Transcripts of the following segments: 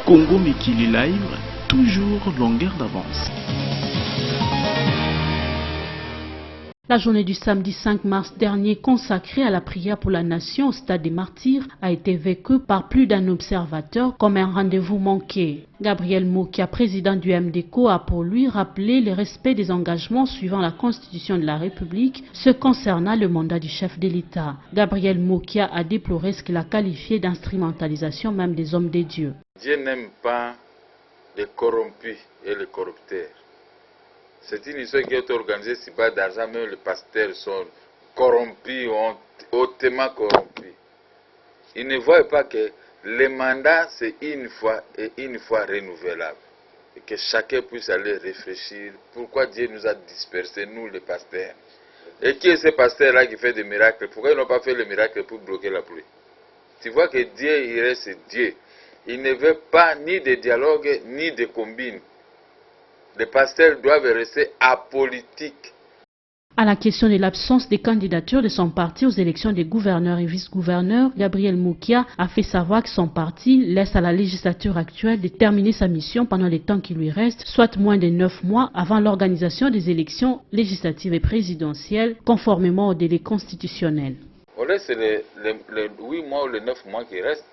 Congo Mikili Live, toujours longueur d'avance. La journée du samedi 5 mars dernier consacrée à la prière pour la nation au stade des Martyrs a été vécue par plus d'un observateur comme un rendez-vous manqué. Gabriel Mokia, président du MDECO, a pour lui rappelé le respect des engagements suivant la Constitution de la République, ce concernant le mandat du chef de l'État. Gabriel Mokia a déploré ce qu'il a qualifié d'instrumentalisation même des hommes de Dieu. Dieu n'aime pas les corrompus et les corrupteurs. C'est une histoire qui est organisée si bas d'argent, même les pasteurs sont corrompus, hautement corrompus. Ils ne voient pas que le mandat c'est une fois et une fois renouvelable. Et que chacun puisse aller réfléchir pourquoi Dieu nous a dispersés, nous les pasteurs. Et qui est ce pasteur-là qui fait des miracles? Pourquoi ils n'ont pas fait le miracle pour bloquer la pluie? Tu vois que Dieu, il reste Dieu. Il ne veut pas ni de dialogue, ni de combine. Les pasteurs doivent rester apolitiques. À la question de l'absence des candidatures de son parti aux élections des gouverneurs et vice-gouverneurs, Gabriel Mokia a fait savoir que son parti laisse à la législature actuelle de terminer sa mission pendant le temps qui lui reste, soit moins de 9 mois avant l'organisation des élections législatives et présidentielles, conformément au délai constitutionnel. On laisse les 8 mois ou les 9 mois qui restent,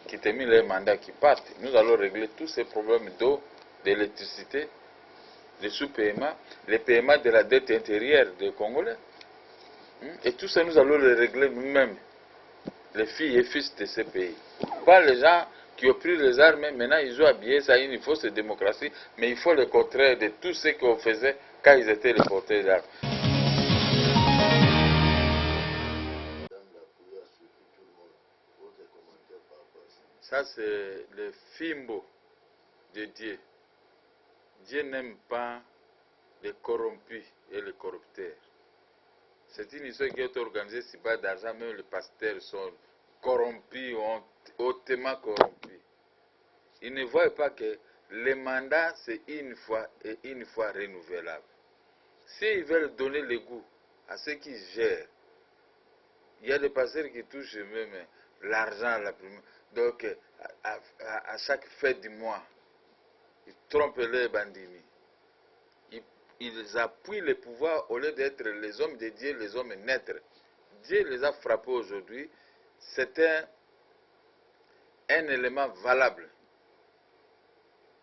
qui terminent les mandats qui partent. Nous allons régler tous ces problèmes d'eau, d'électricité, les sous-paiements, les paiements de la dette intérieure des Congolais. Et tout ça, nous allons le régler nous-mêmes, les filles et fils de ces pays. Pas les gens qui ont pris les armes, maintenant ils ont habillé ça, une fausse démocratie, mais il faut le contraire de tout ce qu'on faisait quand ils étaient les porteurs d'armes. Ça, c'est le fimbo de Dieu. Dieu n'aime pas les corrompus et les corrupteurs. C'est une histoire qui est organisée si bas d'argent, même les pasteurs sont corrompus, hautement corrompus. Ils ne voient pas que le mandat, c'est une fois et une fois renouvelable. S'ils veulent donner le goût à ceux qui gèrent, il y a des pasteurs qui touchent même l'argent. Donc, à chaque fête du mois, ils trompent les bandits. Ils appuient le pouvoir au lieu d'être les hommes de Dieu, les hommes naîtres. Dieu les a frappés aujourd'hui. C'est un élément valable.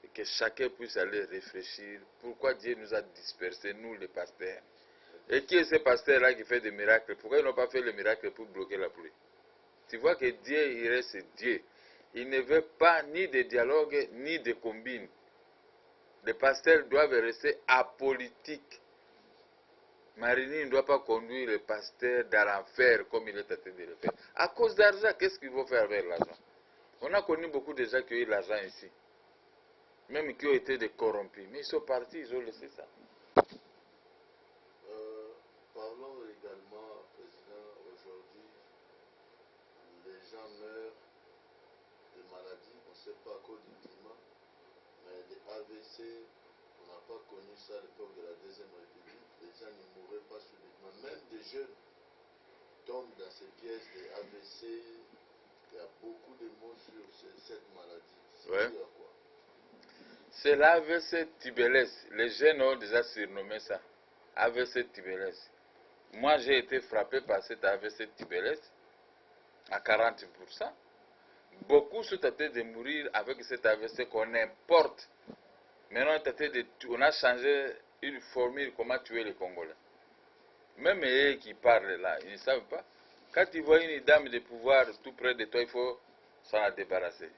Et que chacun puisse aller réfléchir pourquoi Dieu nous a dispersés, nous les pasteurs. Et qui est ce pasteur-là qui fait des miracles? Pourquoi ils n'ont pas fait le miracle pour bloquer la pluie? Tu vois que Dieu, il reste Dieu. Il ne veut pas ni de dialogue, ni de combine. Les pasteurs doivent rester apolitiques. Marini ne doit pas conduire les pasteurs dans l'enfer comme il est en train de le faire. À cause d'argent, qu'est-ce qu'ils vont faire avec l'argent? On a connu beaucoup de gens qui ont eu l'argent ici. Même qui ont été des corrompus. Mais ils sont partis, ils ont laissé ça. Parlons également, Président, aujourd'hui, les gens meurent de maladies, on ne sait pas à cause du climat, mais des AVC, on n'a pas connu ça à l'époque de la Deuxième République. Les gens ne mouraient pas subitement. Même des jeunes tombent dans ces pièges des AVC. Il y a beaucoup de mots sur cette maladie. Ouais. C'est quoi? C'est l'AVC tubéreux. Les jeunes ont déjà surnommé ça. AVC tubéreux. Moi, j'ai été frappé par cet AVC tubéreux à 40%. Beaucoup sont tentés de mourir avec cet AVC qu'on importe. Maintenant, on a changé une formule comment tuer les Congolais. Même eux qui parlent là, ils ne savent pas. Quand ils voient une dame de pouvoir tout près de toi, il faut s'en débarrasser.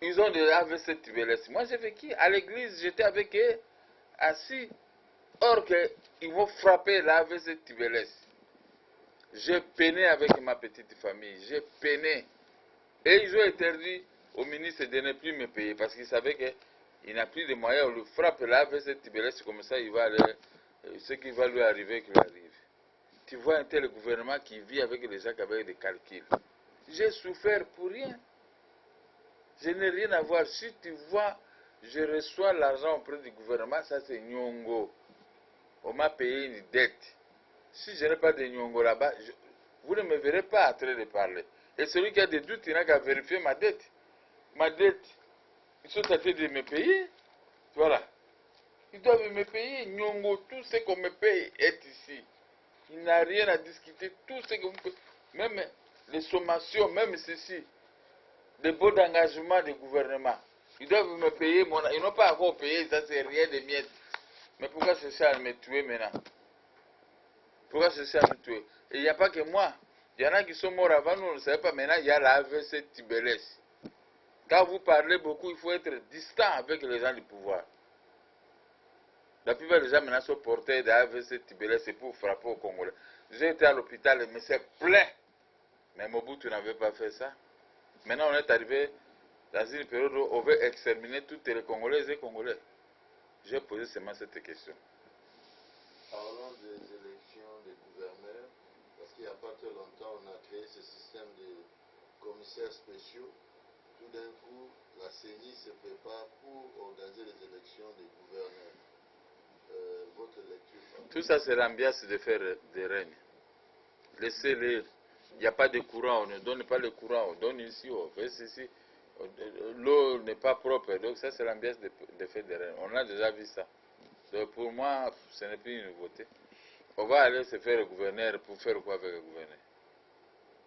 Ils ont des AVC tubéreux. Moi, j'ai vécu à l'église, j'étais avec eux, assis. Or qu'ils vont frapper l'AVC tubéreux. J'ai peiné avec ma petite famille, j'ai peiné. Et ils ont interdit au ministre de ne plus me payer parce qu'ils savaient qu'il n'a plus de moyens. On lui frappe l'AVC tubéreux, comme ça, il va aller, ce qui va lui arriver, qu'il arrive. Tu vois un tel gouvernement qui vit avec les gens avec des calculs. J'ai souffert pour rien. Je n'ai rien à voir. Si tu vois, je reçois l'argent auprès du gouvernement, ça c'est Nyongo. On m'a payé une dette. Si je n'ai pas de Nyongo là-bas, vous ne me verrez pas en train de parler. Et celui qui a des doutes, il n'a qu'à vérifier ma dette. ma dette. Ils sont tentés de me payer. Voilà. Ils doivent me payer. Nyongo, tout ce qu'on me paye est ici. Il n'y a rien à discuter. Tout ce que vous pouvez. Même les sommations, même ceci. Des baux d'engagement du gouvernement. Ils doivent me payer. Ils n'ont pas encore payé. Ça, c'est rien de miettes. Mais pourquoi chercher à me tuer maintenant? Pourquoi chercher à me tuer? Et il n'y a pas que moi. Il y en a qui sont morts avant, nous ne savons pas. Maintenant, il y a la AVC Tibélès. Quand vous parlez beaucoup, il faut être distant avec les gens du pouvoir. La plupart des gens maintenant sont portés d'AVC Tibélès, c'est pour frapper au Congolais. J'ai été à l'hôpital, mais c'est plein. Mais Mobutu n'avait pas fait ça. Maintenant, on est arrivé dans une période où on veut exterminer toutes les Congolaises et Congolais. J'ai posé seulement cette question. Parlons des élections des gouverneurs, parce qu'il n'y a pas très longtemps, on a créé ce système de commissaires spéciaux. Tout d'un coup, la CENI se prépare pour organiser les élections des gouverneurs. Votre lecture? Tout ça, c'est l'ambiance de faire des règnes. Laissez-les. Il n'y a pas de courant, on ne donne pas le courant, on donne ici, on fait ceci. L'eau n'est pas propre, donc ça, c'est l'ambiance de faire des règnes. On a déjà vu ça. Donc pour moi, ce n'est plus une nouveauté. On va aller se faire le gouverneur pour faire quoi avec le gouverneur?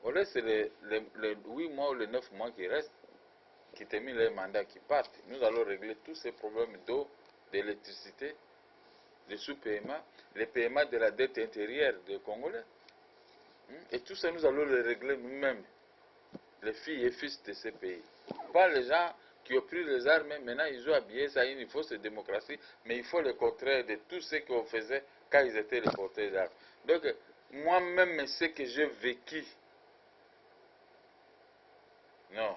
On laisse les 8 mois ou les 9 mois qui restent, qui terminent les mandats, qui partent. Nous allons régler tous ces problèmes d'eau, d'électricité, de sous-paiement, les paiements de la dette intérieure des Congolais. Et tout ça, nous allons le régler nous-mêmes, les filles et fils de ces pays. Pas les gens qui ont pris les armes, maintenant ils ont habillé ça, une fausse démocratie, mais il faut le contraire de tout ce qu'on faisait quand ils étaient les porteurs d'armes. Donc, moi-même, ce que j'ai vécu, non,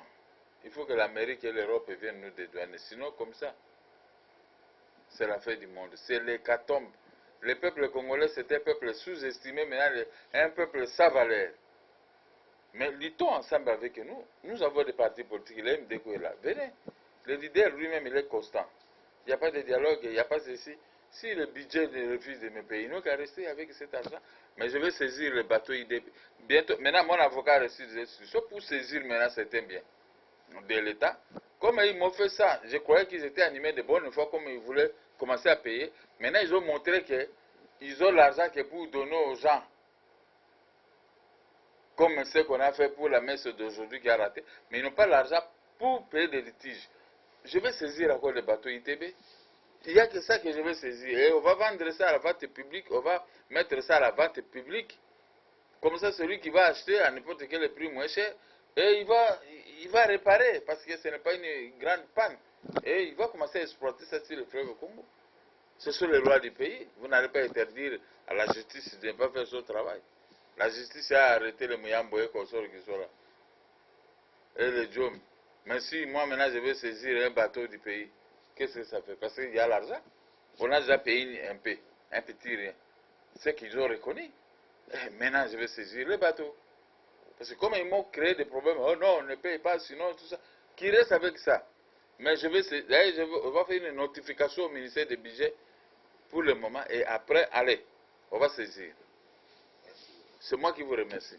il faut que l'Amérique et l'Europe viennent nous dédouaner. Sinon, comme ça, c'est la fin du monde. C'est l'hécatombe. Le peuple congolais, c'était un peuple sous-estimé, maintenant un peuple sans valeur. Mais luttons ensemble avec nous. Nous avons des partis politiques. Il est là. Venez. Le leader lui-même, il est constant. Il n'y a pas de dialogue, il n'y a pas ceci. Si le budget refuse de me payer, il n'a qu'à rester avec cet argent. Mais je vais saisir le bateau IDP. Bientôt, maintenant, mon avocat a reçu des instructions pour saisir maintenant certains biens de l'État. Comme ils m'ont fait ça, je croyais qu'ils étaient animés de bonne foi, comme ils voulaient commencer à payer. Maintenant, ils ont montré qu'ils ont l'argent que pour donner aux gens. Comme ce qu'on a fait pour la messe d'aujourd'hui qui a raté. Mais ils n'ont pas l'argent pour payer des litiges. Je vais saisir encore le bateau ITB. Il n'y a que ça que je vais saisir. Et on va vendre ça à la vente publique. On va mettre ça à la vente publique. Comme ça, celui qui va acheter à n'importe quel prix moins cher, et il va réparer. Parce que ce n'est pas une grande panne. Et il va commencer à exploiter ça sur le fleuve Congo. Ce sont les lois du pays. Vous n'allez pas interdire à la justice de ne pas faire son travail. La justice a arrêté les Mouyamboye qui sont là. Et les Djom. Mais si moi maintenant je vais saisir un bateau du pays, qu'est-ce que ça fait? Parce qu'il y a l'argent. On a déjà payé un petit rien. C'est qu'ils ont reconnu. Et maintenant je vais saisir le bateau. Parce que comme ils m'ont créé des problèmes, oh non, on ne paye pas, sinon tout ça. Qui reste avec ça? Mais on va faire une notification au ministère des budgets pour le moment. Et après, allez, on va saisir. C'est moi qui vous remercie.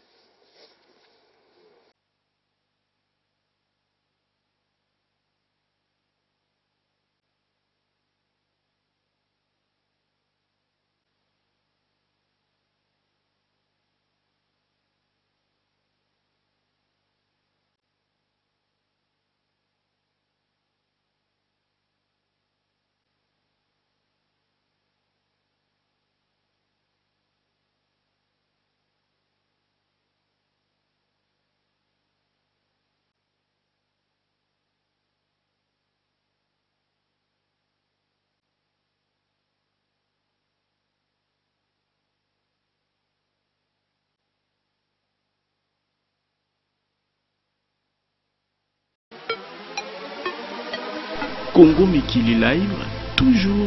Congo Mikili Live, toujours